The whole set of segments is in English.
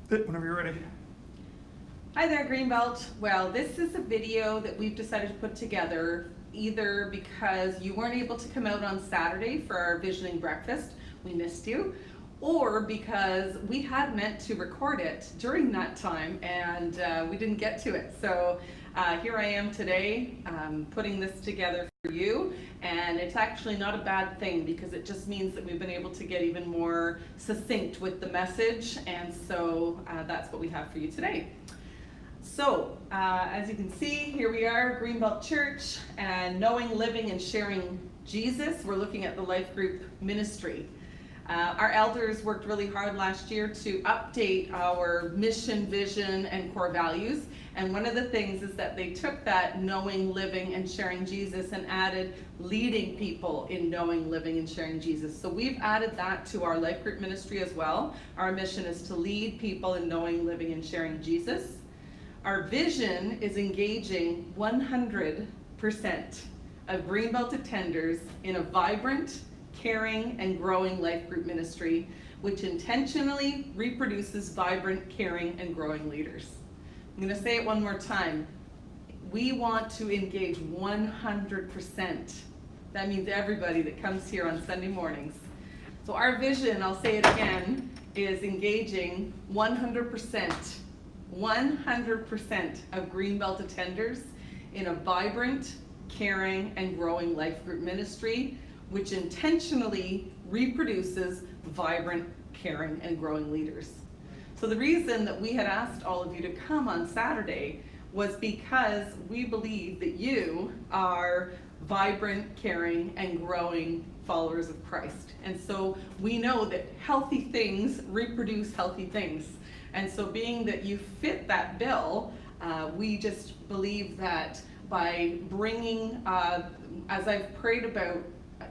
Whenever you're ready. Hi there, Greenbelt. Well, this is a video that we've decided to put together either because you weren't able to come out on Saturday for our visioning breakfast, we missed you, or because we had meant to record it during that time and we didn't get to it. So here I am today putting this together for you, and it's actually not a bad thing because it just means that we've been able to get even more succinct with the message, and so that's what we have for you today. So, as you can see, here we are, Greenbelt Church, and knowing, living, and sharing Jesus. We're looking at the LifeGroup ministry. Our elders worked really hard last year to update our mission, vision, and core values. And one of the things is that they took that knowing, living, and sharing Jesus and added leading people in knowing, living, and sharing Jesus. So we've added that to our LifeGroup ministry as well. Our mission is to lead people in knowing, living, and sharing Jesus. Our vision is engaging 100% of Greenbelt attenders in a vibrant, caring, and growing life group ministry, which intentionally reproduces vibrant, caring, and growing leaders. I'm going to say it one more time. We want to engage 100%. That means everybody that comes here on Sunday mornings. So our vision, I'll say it again, is engaging 100% of Greenbelt attenders in a vibrant, caring, and growing life group ministry, which intentionally reproduces vibrant, caring, and growing leaders. So the reason that we had asked all of you to come on Saturday was because we believe that you are vibrant, caring, and growing followers of Christ. And so we know that healthy things reproduce healthy things. And so being that you fit that bill, we just believe that by bringing, as I've prayed about,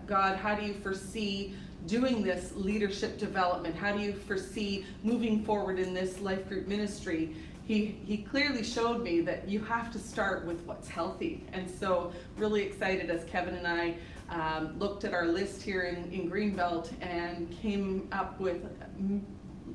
God, how do you foresee doing this leadership development? How do you foresee moving forward in this life group ministry? He clearly showed me that you have to start with what's healthy. And so really excited as Kevin and I looked at our list here in Greenbelt and came up with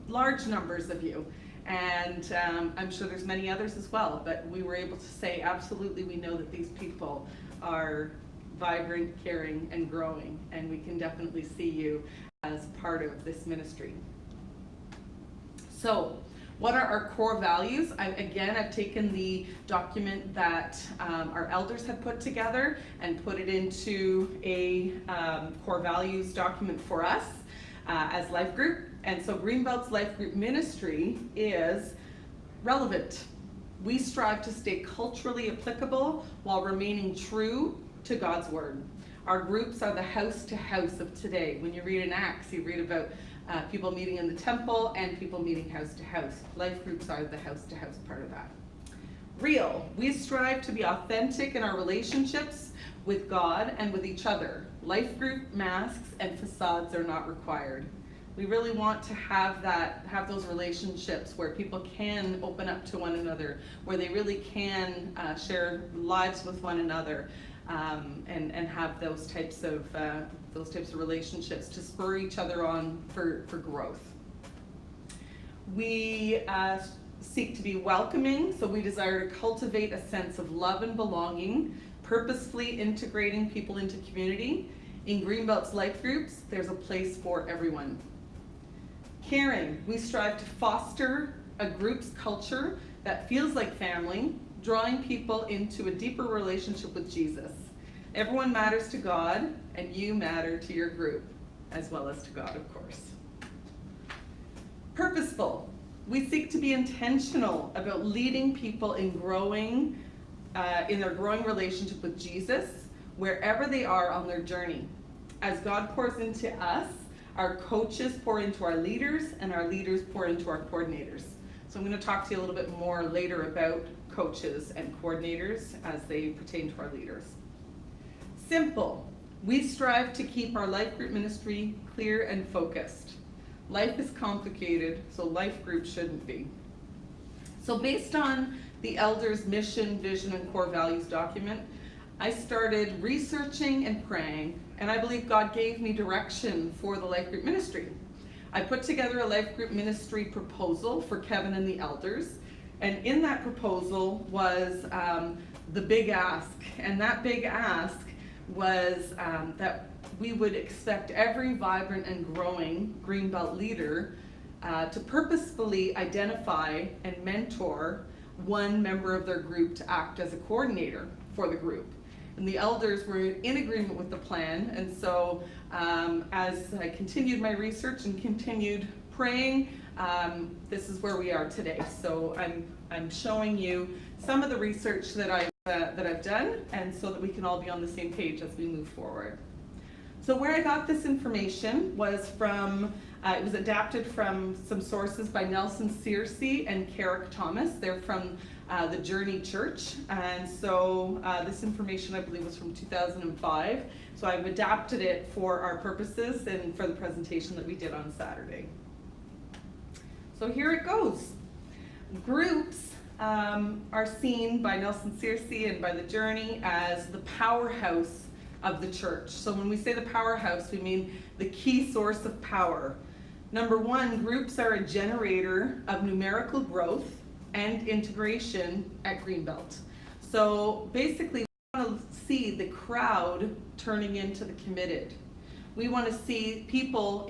large numbers of you. And I'm sure there's many others as well, but we were able to say absolutely we know that these people are vibrant, caring, and growing, and we can definitely see you as part of this ministry. So what are our core values? I've taken the document that our elders had put together and put it into a core values document for us as Life Group. And so Greenbelt's Life Group ministry is relevant. We strive to stay culturally applicable while remaining true to God's word. Our groups are the house to house of today. When you read in Acts, you read about people meeting in the temple and people meeting house to house. Life groups are the house to house part of that. Real. We strive to be authentic in our relationships with God and with each other. Life group masks and facades are not required. We really want to have those relationships where people can open up to one another, where they really can share lives with one another, and have those types of relationships to spur each other on for growth. We seek to be welcoming, so we desire to cultivate a sense of love and belonging, purposefully integrating people into community. In Greenbelt's life groups, there's a place for everyone. Caring, we strive to foster a group's culture that feels like family, drawing people into a deeper relationship with Jesus. Everyone matters to God, and you matter to your group, as well as to God, of course. Purposeful, we seek to be intentional about leading people in their growing relationship with Jesus, wherever they are on their journey. As God pours into us, our coaches pour into our leaders, and our leaders pour into our coordinators. So I'm going to talk to you a little bit more later about coaches and coordinators as they pertain to our leaders. Simple. We strive to keep our life group ministry clear and focused. Life is complicated, so life group shouldn't be. So based on the elders' mission, vision, and core values document, I started researching and praying, and I believe God gave me direction for the life group ministry. I put together a life group ministry proposal for Kevin and the elders. And in that proposal was the big ask. And that big ask was that we would expect every vibrant and growing Greenbelt leader to purposefully identify and mentor one member of their group to act as a coordinator for the group. And the elders were in agreement with the plan, and so as I continued my research and continued praying, this is where we are today. So I'm showing you some of the research that I've done, and so that we can all be on the same page as we move forward. So where I got this information was from, it was adapted from some sources by Nelson Searcy and Carrick Thomas. They're from the Journey Church, and so this information I believe was from 2005. So I've adapted it for our purposes and for the presentation that we did on Saturday. So here it goes. Groups are seen by Nelson Searcy and by the Journey as the powerhouse of the church. So when we say the powerhouse, we mean the key source of power. Number one, groups are a generator of numerical growth and integration at Greenbelt. So basically, we want to see the crowd turning into the committed. We want to see people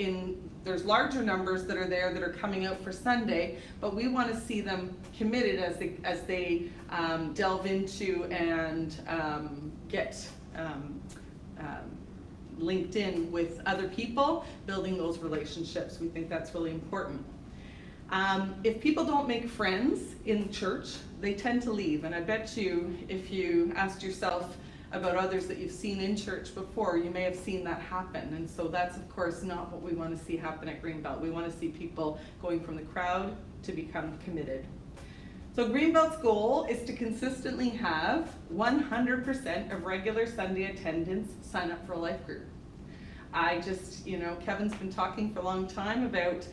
there's larger numbers that are there that are coming out for Sunday, but we want to see them committed as they delve into and get linked in with other people, building those relationships. We think that's really important. If people don't make friends in church, they tend to leave. And I bet you, if you asked yourself about others that you've seen in church before, you may have seen that happen. And so that's, of course, not what we want to see happen at Greenbelt. We want to see people going from the crowd to become committed. So Greenbelt's goal is to consistently have 100% of regular Sunday attendance sign up for a life group. Kevin's been talking for a long time about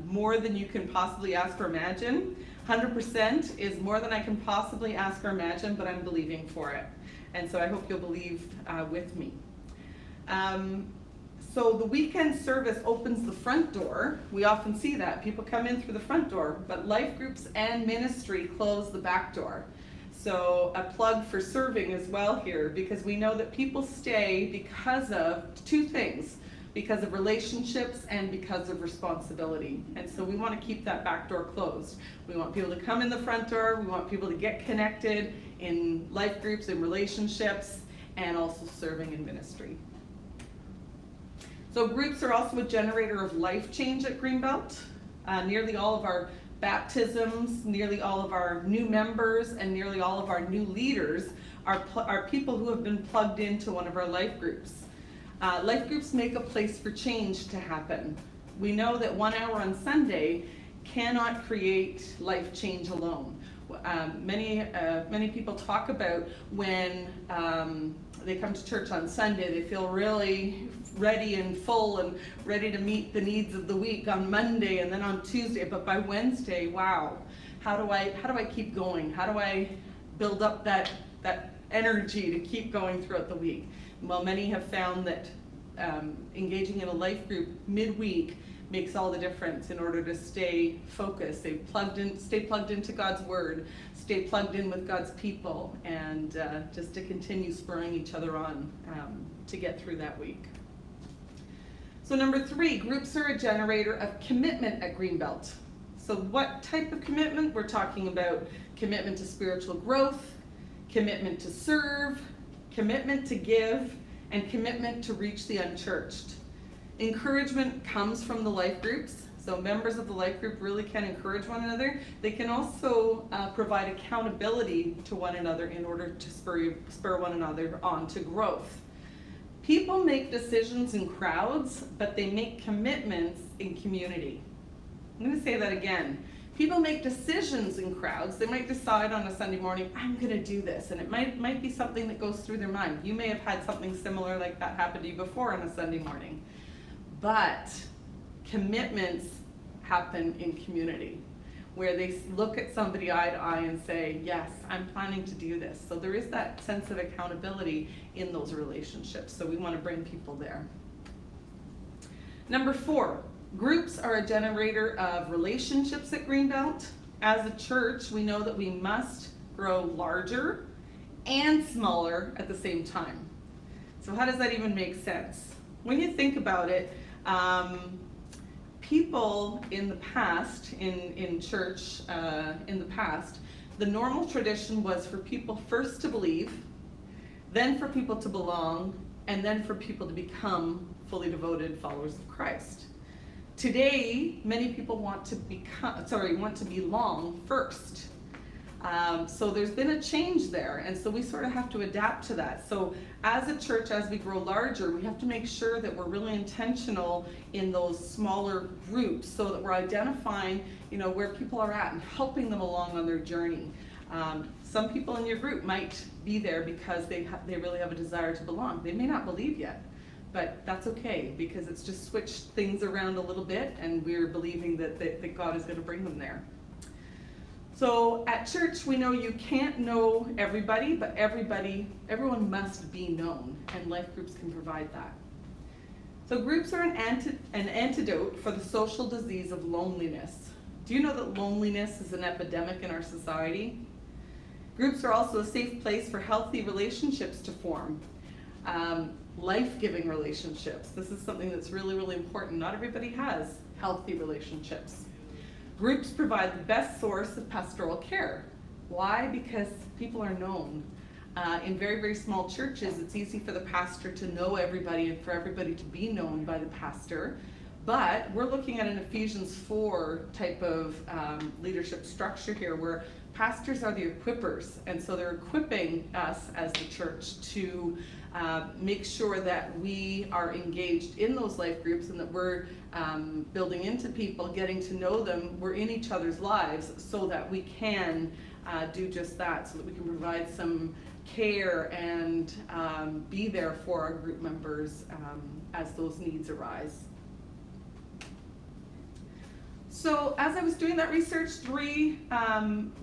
more than you can possibly ask or imagine. 100% is more than I can possibly ask or imagine, but I'm believing for it. And so I hope you'll believe with me. So the weekend service opens the front door. We often see that. People come in through the front door, but life groups and ministry close the back door. So a plug for serving as well here, because we know that people stay because of two things, because of relationships and because of responsibility. And so we want to keep that back door closed. We want people to come in the front door. We want people to get connected in life groups and relationships, and also serving in ministry. So groups are also a generator of life change at Greenbelt. Nearly all of our baptisms, nearly all of our new members, and nearly all of our new leaders are people who have been plugged into one of our life groups. Life groups make a place for change to happen. We know that 1 hour on Sunday cannot create life change alone. Many people talk about when they come to church on Sunday, they feel really ready and full and ready to meet the needs of the week on Monday and then on Tuesday. But by Wednesday, wow, how do I keep going? How do I build up that energy to keep going throughout the week? Well, many have found that engaging in a life group midweek makes all the difference in order to stay focused, stay plugged into God's Word, stay plugged in with God's people, and just to continue spurring each other on to get through that week. So number 3, groups are a generator of commitment at Greenbelt. So what type of commitment? We're talking about commitment to spiritual growth, commitment to serve, commitment to give, and commitment to reach the unchurched. Encouragement comes from the life groups, so members of the life group really can encourage one another. They can also provide accountability to one another in order to spur one another on to growth. People make decisions in crowds, but they make commitments in community. I'm going to say that again. People make decisions in crowds. They might decide on a Sunday morning, I'm going to do this, and it might be something that goes through their mind. You may have had something similar like that happen to you before on a Sunday morning. But commitments happen in community, where they look at somebody eye to eye and say, yes, I'm planning to do this. So there is that sense of accountability in those relationships. So we want to bring people there. Number 4, Groups are a generator of relationships at Greenbelt. As a church, we know that we must grow larger and smaller at the same time. So how does that even make sense? When you think about it, people in the past, in church, in the past, the normal tradition was for people first to believe, then for people to belong, and then for people to become fully devoted followers of Christ. Today, many people want to belong first. So there's been a change there, and so we sort of have to adapt to that. So as a church, as we grow larger, we have to make sure that we're really intentional in those smaller groups so that we're identifying, where people are at and helping them along on their journey. Some people in your group might be there because they really have a desire to belong. They may not believe yet, but that's okay, because it's just switched things around a little bit, and we're believing that God is going to bring them there. So at church, we know you can't know everybody, but everyone must be known, and life groups can provide that. So groups are an antidote for the social disease of loneliness. Do you know that loneliness is an epidemic in our society? Groups are also a safe place for healthy relationships to form. Life-giving relationships. This is something that's really, really important. Not everybody has healthy relationships. Groups provide the best source of pastoral care. Why? Because people are known. In very, very small churches, it's easy for the pastor to know everybody and for everybody to be known by the pastor. But we're looking at an Ephesians 4 type of leadership structure here, where pastors are the equippers, and so they're equipping us as the church to make sure that we are engaged in those life groups, and that we're building into people, getting to know them. We're in each other's lives so that we can do just that, so that we can provide some care and be there for our group members as those needs arise. So as I was doing that research, 3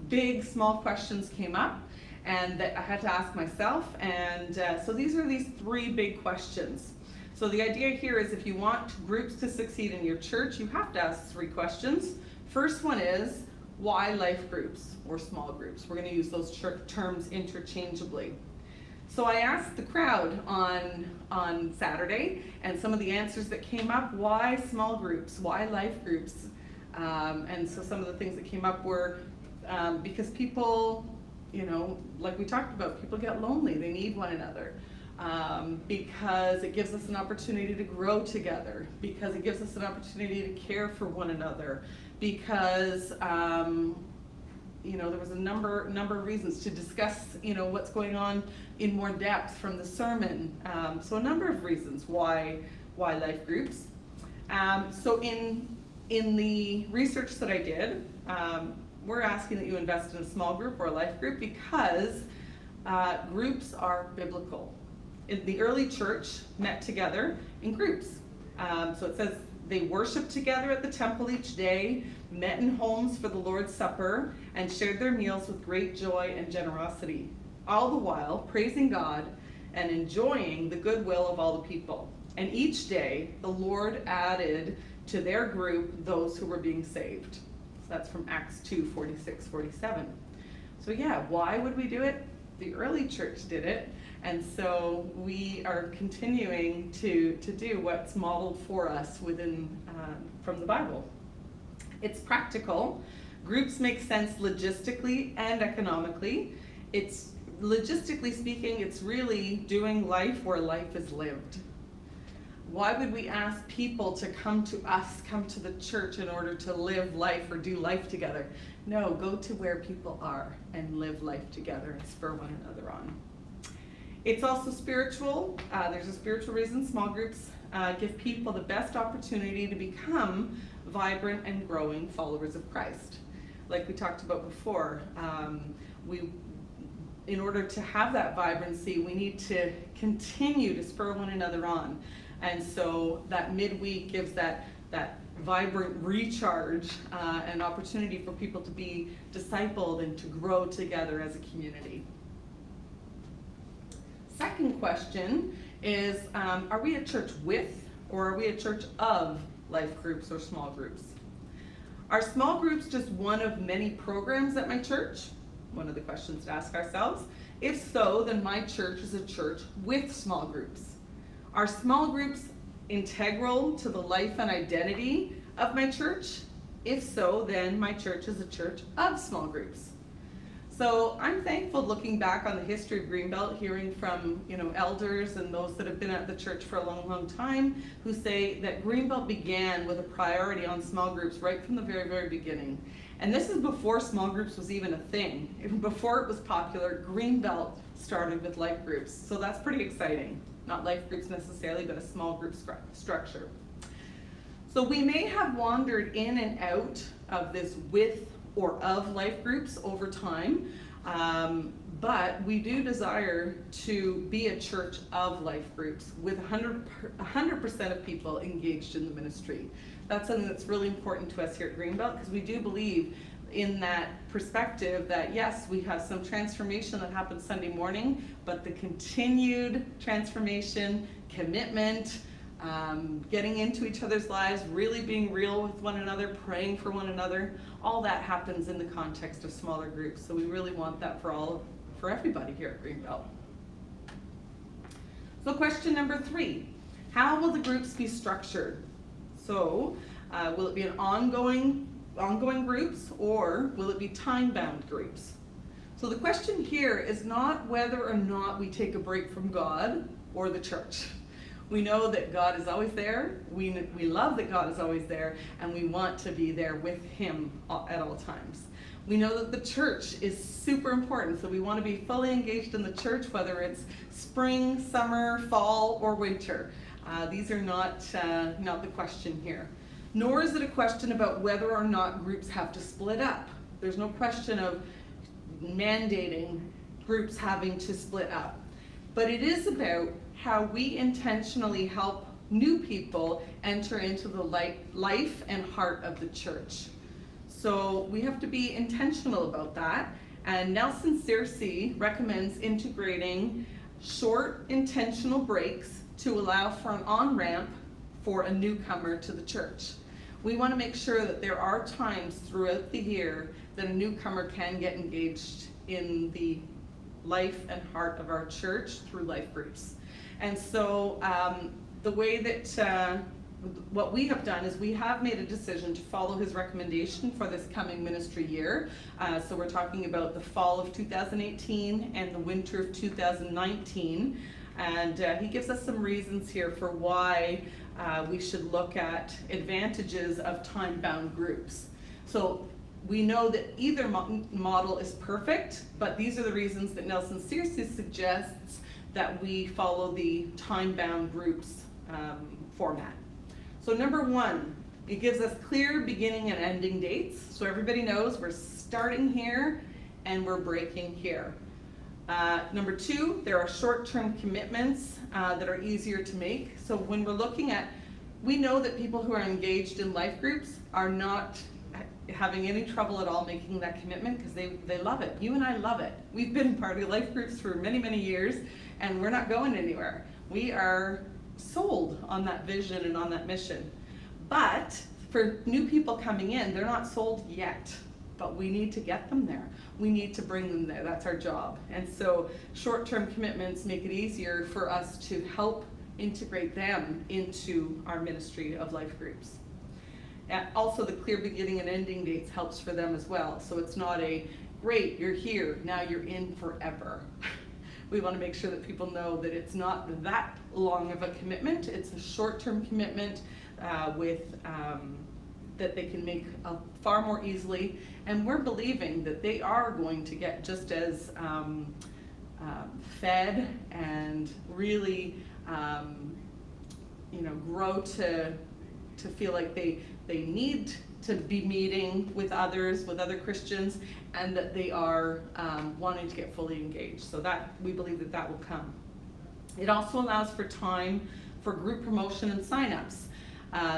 big small questions came up and that I had to ask myself, and so these are these 3 big questions. So the idea here is, if you want groups to succeed in your church, you have to ask 3 questions. First one is, why life groups or small groups? We're going to use those terms interchangeably. So I asked the crowd on Saturday, and some of the answers that came up: why small groups, why life groups? And so some of the things that came up were because people, like we talked about, people get lonely, they need one another. Because it gives us an opportunity to grow together, because it gives us an opportunity to care for one another, because there was a number of reasons to discuss what's going on in more depth from the sermon. So a number of reasons why life groups. So in the research that I did, we're asking that you invest in a small group or a life group because groups are biblical. The early church met together in groups. So it says they worshiped together at the temple each day, met in homes for the Lord's Supper, and shared their meals with great joy and generosity, all the while praising God and enjoying the goodwill of all the people. And each day the Lord added to their group those who were being saved. So that's from Acts 2:46-47. So yeah, why would we do it? The early church did it, and so we are continuing to do what's modeled for us from the Bible. It's practical. Groups make sense logistically and economically. It's logistically speaking, it's really doing life where life is lived. Why would we ask people to come to us, come to the church in order to live life or do life together? No, go to where people are and live life together and spur one another on. It's also spiritual. There's a spiritual reason. Small groups give people the best opportunity to become vibrant and growing followers of Christ. Like we talked about before, in order to have that vibrancy, we need to continue to spur one another on. And so that midweek gives that vibrant recharge, an opportunity for people to be discipled and to grow together as a community. Second question is, are we a church with or are we a church of life groups or small groups. Are small groups just one of many programs at my church? One of the questions to ask ourselves. If so, then my church is a church with small groups. Are small groups integral to the life and identity of my church? If so, then my church is a church of small groups. So I'm thankful looking back on the history of Greenbelt, hearing from elders and those that have been at the church for a long, long time, who say that Greenbelt began with a priority on small groups right from the very, very beginning. And this is before small groups was even a thing. Even before it was popular, Greenbelt started with life groups. So that's pretty exciting. Not life groups necessarily, but a small group structure. So we may have wandered in and out of this with or of life groups over time, but we do desire to be a church of life groups with 100% of people engaged in the ministry. That's something that's really important to us here at Greenbelt, because we do believe in that perspective that yes, we have some transformation that happens Sunday morning, but the continued transformation, commitment, getting into each other's lives, really being real with one another, praying for one another, all that happens in the context of smaller groups. So we really want that for everybody here at Greenbelt. So question number 3, how will the groups be structured? So will it be an ongoing groups, or will it be time-bound groups? So the question here is not whether or not we take a break from God or the church. We know that God is always there, we love that God is always there, and we want to be there with Him at all times. We know that the church is super important, so we want to be fully engaged in the church, whether it's spring, summer, fall, or winter. These are not the question here. Nor is it a question about whether or not groups have to split up. There's no question of mandating groups having to split up. But it is about how we intentionally help new people enter into the life and heart of the church. So we have to be intentional about that. And Nelson Searcy recommends integrating short intentional breaks to allow for an on-ramp for a newcomer to the church. We want to make sure that there are times throughout the year that a newcomer can get engaged in the life and heart of our church through life groups. And so the way that what we have done is we have made a decision to follow his recommendation for this coming ministry year. So we're talking about the fall of 2018 and the winter of 2019. And he gives us some reasons here for why we should look at advantages of time-bound groups. So we know that either model is perfect, but these are the reasons that Nelson Searcy suggests that we follow the time-bound groups format. So number 1, it gives us clear beginning and ending dates. So everybody knows we're starting here and we're breaking here. Number 2, there are short-term commitments that are easier to make. So when we're looking at, we know that people who are engaged in life groups are not having any trouble at all making that commitment because they love it. You and I love it. We've been part of life groups for many, many years, and we're not going anywhere. We are sold on that vision and on that mission. But for new people coming in, they're not sold yet, but we need to get them there. We need to bring them there. That's our job. And so short-term commitments make it easier for us to help integrate them into our ministry of life groups. And also the clear beginning and ending dates helps for them as well. So it's not a, great, you're here, now you're in forever. We want to make sure that people know that it's not that long of a commitment. It's a short-term commitment that they can make far more easily. And we're believing that they are going to get just as fed and really grow to feel like they need to be meeting with others, with other Christians, and that they are wanting to get fully engaged. So that we believe that will come. It also allows for time for group promotion and signups.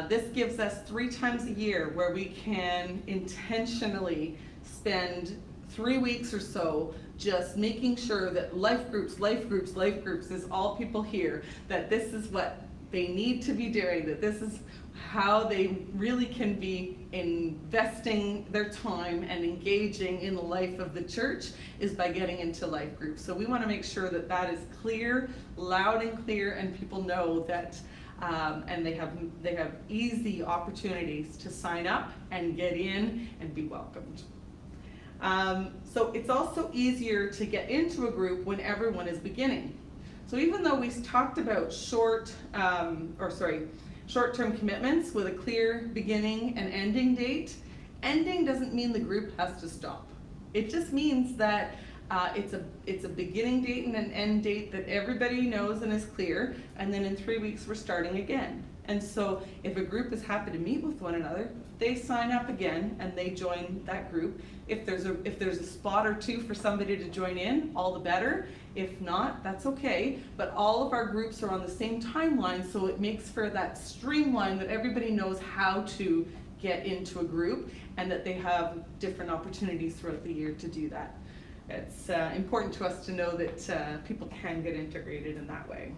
This gives us 3 times a year where we can intentionally spend 3 weeks or so just making sure that life groups is all people hear, that this is what they need to be doing, that this is how they really can be investing their time and engaging in the life of the church, is by getting into life groups. So we want to make sure that that is clear, loud and clear, and people know that, and they have easy opportunities to sign up and get in and be welcomed. So it's also easier to get into a group when everyone is beginning. So even though we talked about short-term commitments with a clear beginning and ending date, ending doesn't mean the group has to stop. It just means that it's a beginning date and an end date that everybody knows and is clear, and then in 3 weeks we're starting again. And so if a group is happy to meet with one another, they sign up again and they join that group. If there's a spot or two for somebody to join in, all the better. If not, that's okay. But all of our groups are on the same timeline, so it makes for that streamline that everybody knows how to get into a group, and that they have different opportunities throughout the year to do that. It's important to us to know that people can get integrated in that way.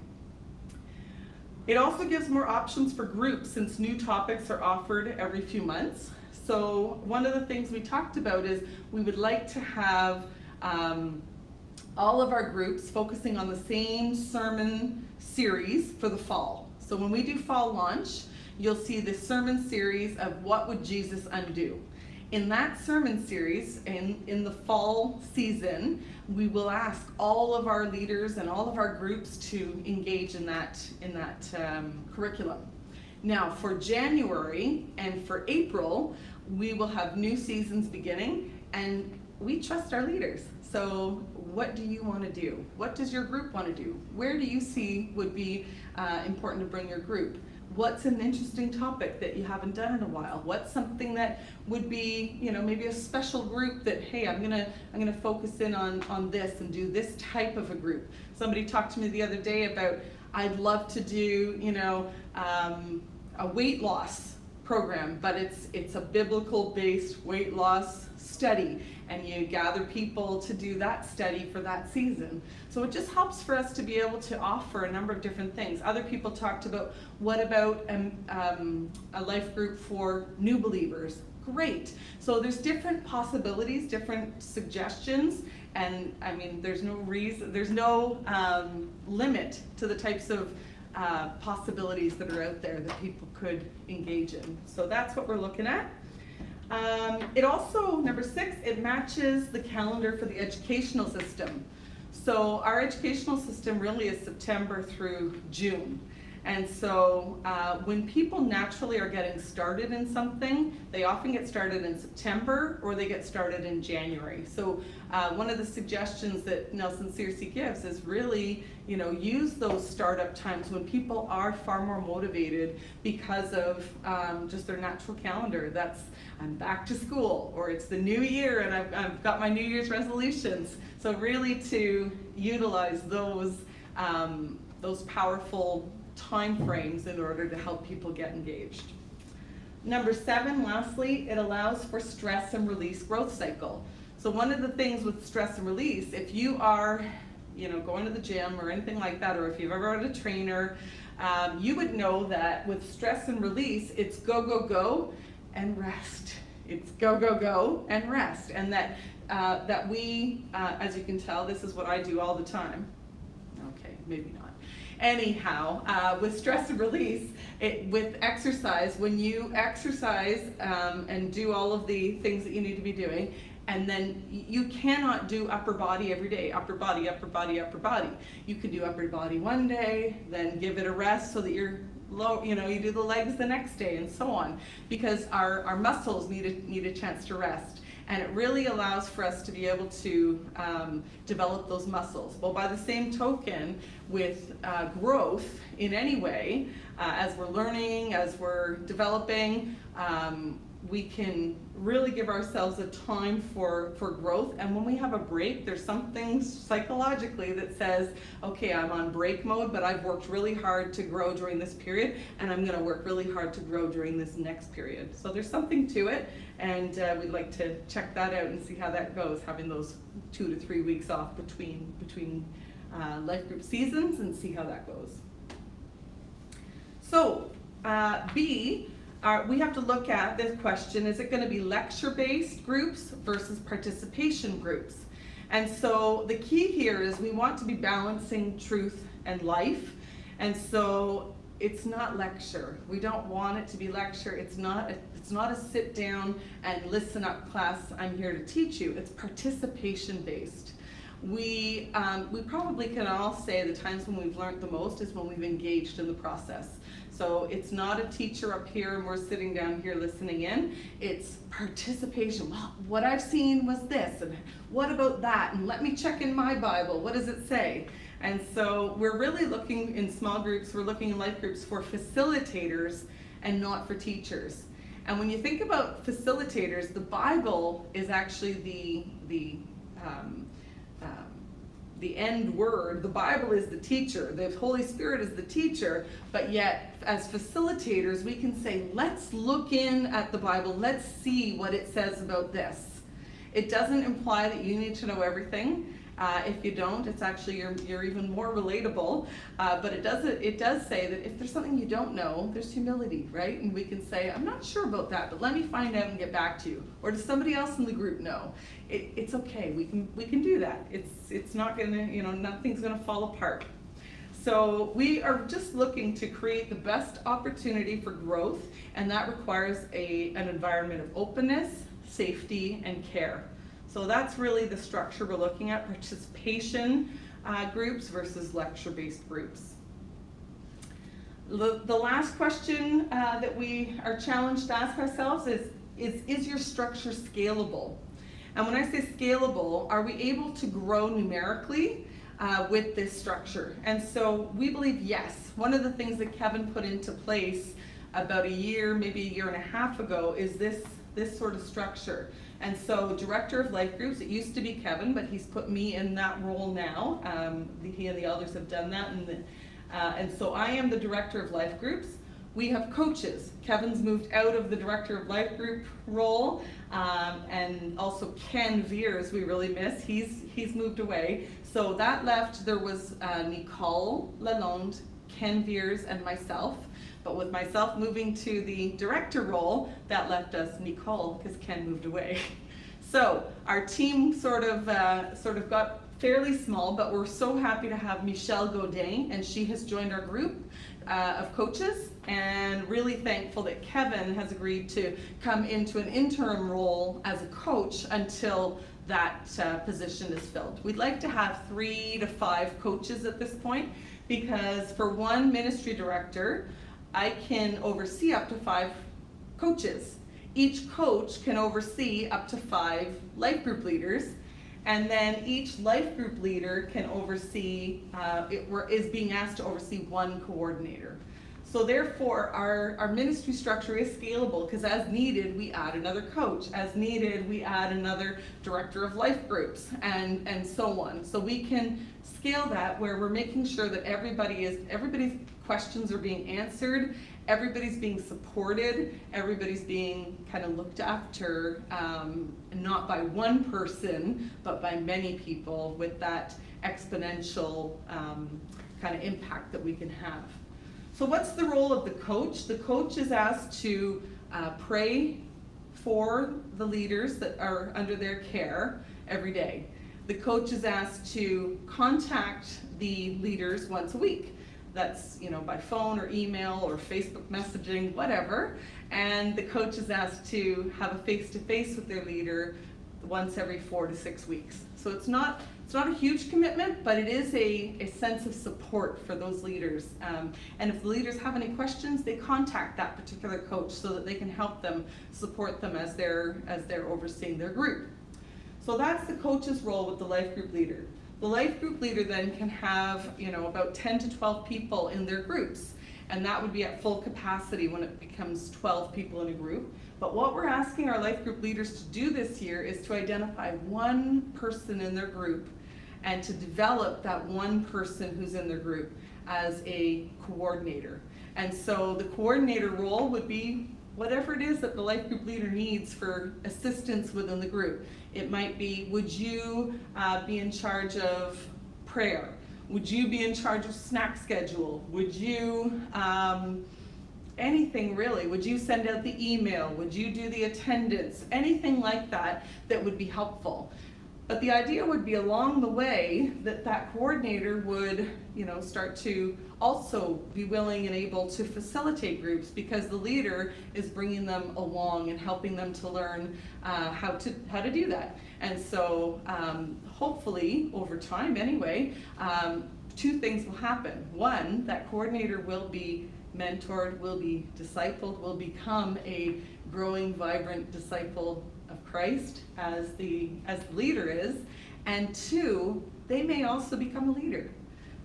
It also gives more options for groups, since new topics are offered every few months. So one of the things we talked about is we would like to have all of our groups focusing on the same sermon series for the fall. So when we do fall launch, you'll see the sermon series of What Would Jesus Undo? In that sermon series, in the fall season, we will ask all of our leaders and all of our groups to engage in that curriculum. Now for January and for April, we will have new seasons beginning, and we trust our leaders. So what do you want to do? What does your group want to do? Where do you see would be important to bring your group? What's an interesting topic that you haven't done in a while? What's something that would be, maybe a special group that, hey, I'm gonna focus in on this and do this type of a group. Somebody talked to me the other day about, I'd love to do, a weight loss program, but it's a biblical based weight loss study, and you gather people to do that study for that season. So it just helps for us to be able to offer a number of different things. Other people talked about, what about a life group for new believers? Great. So there's different possibilities, different suggestions, and I mean, there's no limit to the types of possibilities that are out there that people could engage in. So that's what we're looking at. It also, number 6, it matches the calendar for the educational system. So our educational system really is September through June. And so when people naturally are getting started in something, they often get started in September or they get started in January. So one of the suggestions that Nelson Searcy gives is really, use those startup times when people are far more motivated because of just their natural calendar. That's, I'm back to school, or it's the new year and I've got my New Year's resolutions. So really to utilize those powerful time frames in order to help people get engaged. Number 7, lastly, it allows for stress and release growth cycle. So one of the things with stress and release, if you are, going to the gym or anything like that, or if you've ever had a trainer, you would know that with stress and release, it's go, go, go, and rest. It's go, go, go, and rest. And that we, as you can tell, this is what I do all the time. Okay, maybe not. Anyhow, with stress and release, with exercise, when you exercise and do all of the things that you need to be doing, and then you cannot do upper body every day, upper body, upper body, upper body. You could do upper body one day, then give it a rest so that you're low, you do the legs the next day, and so on, because our muscles need a chance to rest. And it really allows for us to be able to develop those muscles. Well, by the same token, with growth in any way, as we're learning, as we're developing, we can really give ourselves a time for growth. And when we have a break, there's something psychologically that says, okay, I'm on break mode, but I've worked really hard to grow during this period, and I'm gonna work really hard to grow during this next period. So there's something to it, and we'd like to check that out and see how that goes, having those 2 to 3 weeks off between life group seasons, and see how that goes. So B, we have to look at this question, is it going to be lecture-based groups versus participation groups? And so the key here is we want to be balancing truth and life. And so it's not lecture. We don't want it to be lecture. It's not a sit down and listen up class, I'm here to teach you. It's participation based. We probably can all say the times when we've learned the most is when we've engaged in the process. So it's not a teacher up here and we're sitting down here listening in. It's participation. Well, what I've seen was this, and what about that? And let me check in my Bible. What does it say? And so we're really looking in small groups, we're looking in life groups for facilitators and not for teachers. And when you think about facilitators, the Bible is actually the end word. The Bible is the teacher. The Holy Spirit is the teacher, but yet as facilitators, we can say, let's look in at the Bible. Let's see what it says about this. It doesn't imply that you need to know everything. If you don't, it's actually, you're even more relatable. But it does say that if there's something you don't know, there's humility, right? And we can say, I'm not sure about that, but let me find out and get back to you. Or does somebody else in the group know? It's okay, we can do that. It's not gonna, nothing's gonna fall apart. So we are just looking to create the best opportunity for growth, and that requires an environment of openness, safety, and care. So that's really the structure we're looking at, participation groups versus lecture-based groups. The last question that we are challenged to ask ourselves is your structure scalable? And when I say scalable, are we able to grow numerically with this structure? And so we believe yes. One of the things that Kevin put into place about a year, maybe a year and a half ago, is this sort of structure. And so Director of Life Groups, it used to be Kevin, but he's put me in that role now. He and the elders have done that. And so I am the Director of Life Groups. We have coaches. Kevin's moved out of the Director of Life Group role. And also Ken Veers, we really miss. He's moved away. So that left, there was Nicole Lalonde, Ken Veers, and myself. But with myself moving to the director role, that left us Nicole, because Ken moved away. So our team sort of got fairly small, but we're so happy to have Michelle Godin, and she has joined our group of coaches, and really thankful that Kevin has agreed to come into an interim role as a coach until that position is filled. We'd like to have 3 to 5 coaches at this point, because for one ministry director, I can oversee up to 5 coaches. Each coach can oversee up to 5 life group leaders, and then each life group leader can oversee, is being asked to oversee 1 coordinator. So therefore, our ministry structure is scalable, because as needed, we add another coach. As needed, we add another director of life groups, and so on. So we can scale that where we're making sure that everybody's questions are being answered, everybody's being supported, everybody's being kind of looked after, not by one person, but by many people, with that exponential kind of impact that we can have. So what's the role of the coach? The coach is asked to pray for the leaders that are under their care every day. The coach is asked to contact the leaders once a week. That's, by phone or email or Facebook messaging, whatever. And the coach is asked to have a face-to-face with their leader once every 4 to 6 weeks. So it's not a huge commitment, but it is a sense of support for those leaders. And if the leaders have any questions, they contact that particular coach so that they can help them, support them as they're overseeing their group. So that's the coach's role with the life group leader. The life group leader then can have, about 10 to 12 people in their groups, and that would be at full capacity when it becomes 12 people in a group. But what we're asking our life group leaders to do this year is to identify 1 person in their group and to develop that 1 person who's in their group as a coordinator. And so the coordinator role would be whatever it is that the life group leader needs for assistance within the group. It might be, would you be in charge of prayer? Would you be in charge of snack schedule? Would you anything really. Would you send out the email? Would you do the attendance? Anything like that that would be helpful. But the idea would be along the way that that coordinator would, start to also be willing and able to facilitate groups, because the leader is bringing them along and helping them to learn how to do that. And so hopefully over time anyway, two things will happen. One, that coordinator will be mentored, will be discipled, will become a growing, vibrant disciple of Christ as the leader is. And two, they may also become a leader.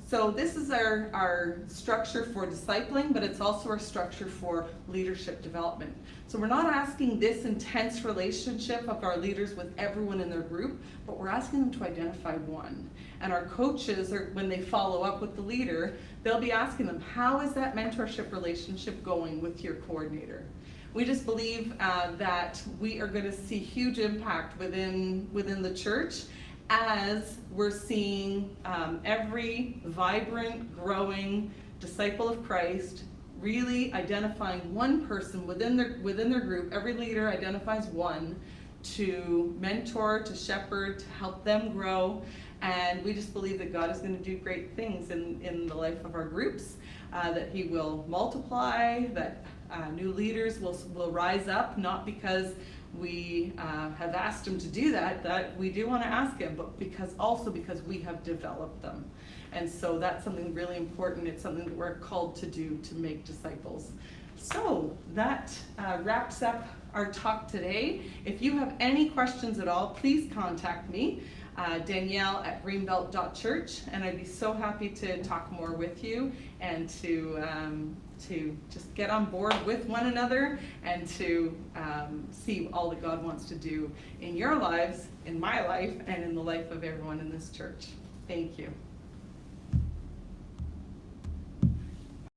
So this is our structure for discipling, but it's also our structure for leadership development. So we're not asking this intense relationship of our leaders with everyone in their group, but we're asking them to identify one. And our coaches, when they follow up with the leader, they'll be asking them, how is that mentorship relationship going with your coordinator? We just believe that we are going to see huge impact within the church as we're seeing every vibrant, growing disciple of Christ really identifying one person within their group. Every leader identifies one to mentor, to shepherd, to help them grow. And we just believe that God is going to do great things in the life of our groups, that He will multiply, that new leaders will rise up, not because we have asked Him to do that we do want to ask Him, but because we have developed them. And so that's something really important. It's something that we're called to do, to make disciples. So that wraps up our talk today. If you have any questions at all, please contact me, Danielle at greenbelt.church, and I'd be so happy to talk more with you and to just get on board with one another and to see all that God wants to do in your lives, in my life, and in the life of everyone in this church. Thank you.